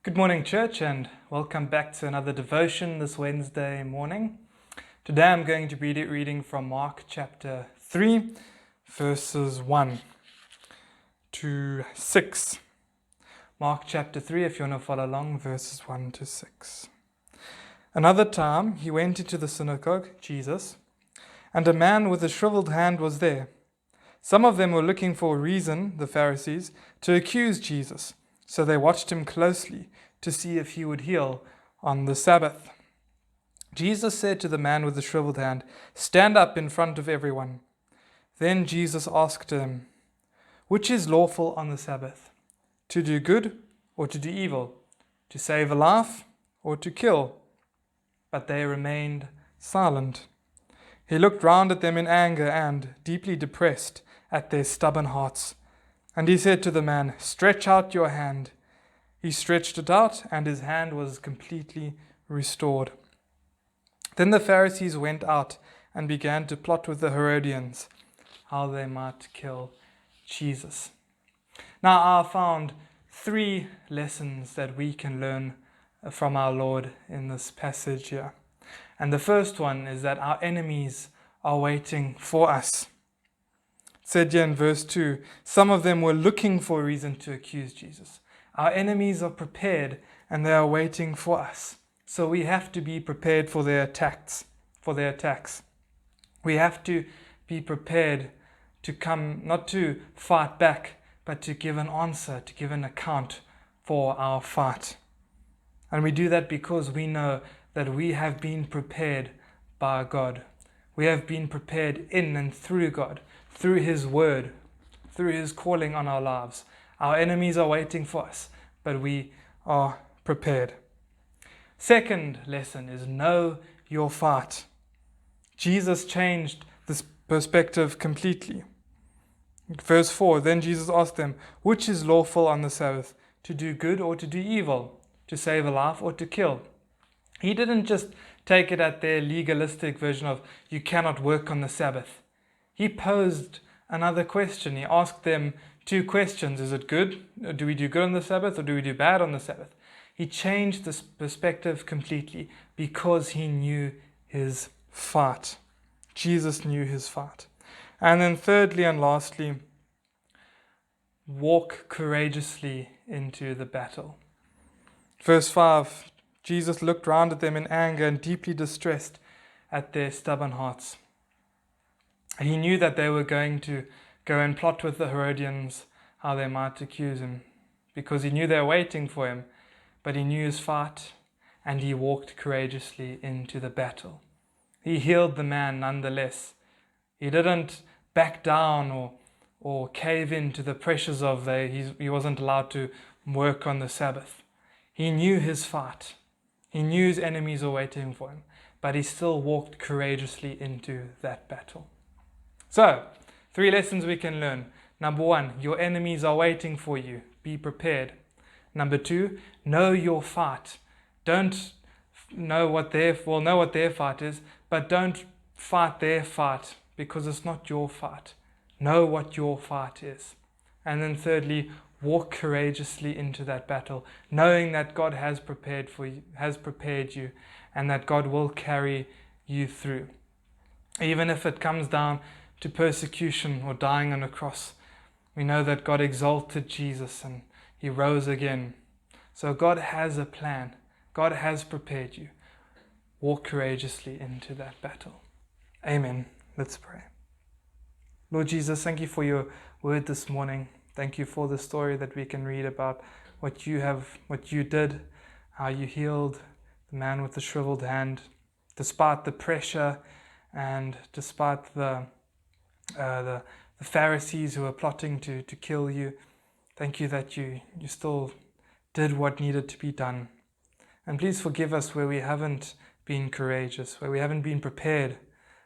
Good morning, church, and welcome back to another devotion this Wednesday morning. Today I'm going to be reading from Mark chapter 3, verses 1 to 6. Mark chapter 3, if you want to follow along, verses 1 to 6. Another time he went into the synagogue, Jesus, and a man with a shriveled hand was there. Some of them were looking for a reason, the Pharisees, to accuse Jesus. So they watched him closely to see if he would heal on the Sabbath. Jesus said to the man with the shriveled hand, "Stand up in front of everyone." Then Jesus asked him, "Which is lawful on the Sabbath? To do good or to do evil? To save a life or to kill?" But they remained silent. He looked round at them in anger and, deeply depressed at their stubborn hearts, and he said to the man, "Stretch out your hand." He stretched it out, and his hand was completely restored. Then the Pharisees went out and began to plot with the Herodians how they might kill Jesus. Now, I found 3 lessons that we can learn from our Lord in this passage here. And the first one is that our enemies are waiting for us. It said here in verse 2, some of them were looking for a reason to accuse Jesus. Our enemies are prepared and they are waiting for us. So we have to be prepared for their attacks. We have to be prepared to come, not to fight back, but to give an answer, to give an account for our fight. And we do that because we know that we have been prepared by God. We have been prepared in and through God, through His Word, through His calling on our lives. Our enemies are waiting for us, but we are prepared. Second lesson is know your fight. Jesus changed this perspective completely. Verse 4, then Jesus asked them, "Which is lawful on the Sabbath? To do good or to do evil? To save a life or to kill?" He didn't just take it at their legalistic version of you cannot work on the Sabbath. He posed another question. He asked them 2 questions. Is it good? Do we do good on the Sabbath or do we do bad on the Sabbath? He changed this perspective completely because he knew his fight. Jesus knew his fight. And then thirdly and lastly, walk courageously into the battle. Verse 5, Jesus looked round at them in anger and deeply distressed at their stubborn hearts. He knew that they were going to go and plot with the Herodians how they might accuse him, because he knew they were waiting for him, but he knew his fight and he walked courageously into the battle. He healed the man nonetheless. He didn't back down or cave in to the pressures of he wasn't allowed to work on the Sabbath. He knew his fight. He knew his enemies were waiting for him, but he still walked courageously into that battle. So, 3 lessons we can learn. Number 1, your enemies are waiting for you. Be prepared. Number 2, know your fight. Don't know what their fight is, but don't fight their fight because it's not your fight. Know what your fight is. And then thirdly, walk courageously into that battle, knowing that God has prepared you, and that God will carry you through. Even if it comes down to persecution or dying on a cross, we know that God exalted Jesus and He rose again. So God has a plan. God has prepared you. Walk courageously into that battle. Amen. Let's pray. Lord Jesus, thank you for your word this morning. Thank you for the story that we can read about what you did, how you healed the man with the shriveled hand, despite the pressure and despite the Pharisees who were plotting to kill you. Thank you that you still did what needed to be done. And please forgive us where we haven't been courageous, where we haven't been prepared,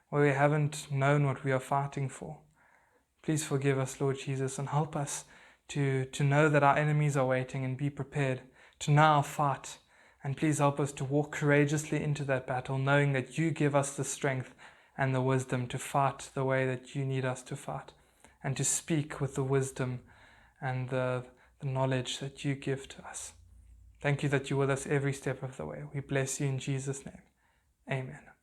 where we haven't known what we are fighting for. Please forgive us, Lord Jesus, and help us to know that our enemies are waiting and be prepared to now fight. And please help us to walk courageously into that battle, knowing that you give us the strength and the wisdom to fight the way that you need us to fight, and to speak with the wisdom and the knowledge that you give to us. Thank you that you're with us every step of the way. We bless you in Jesus' name. Amen.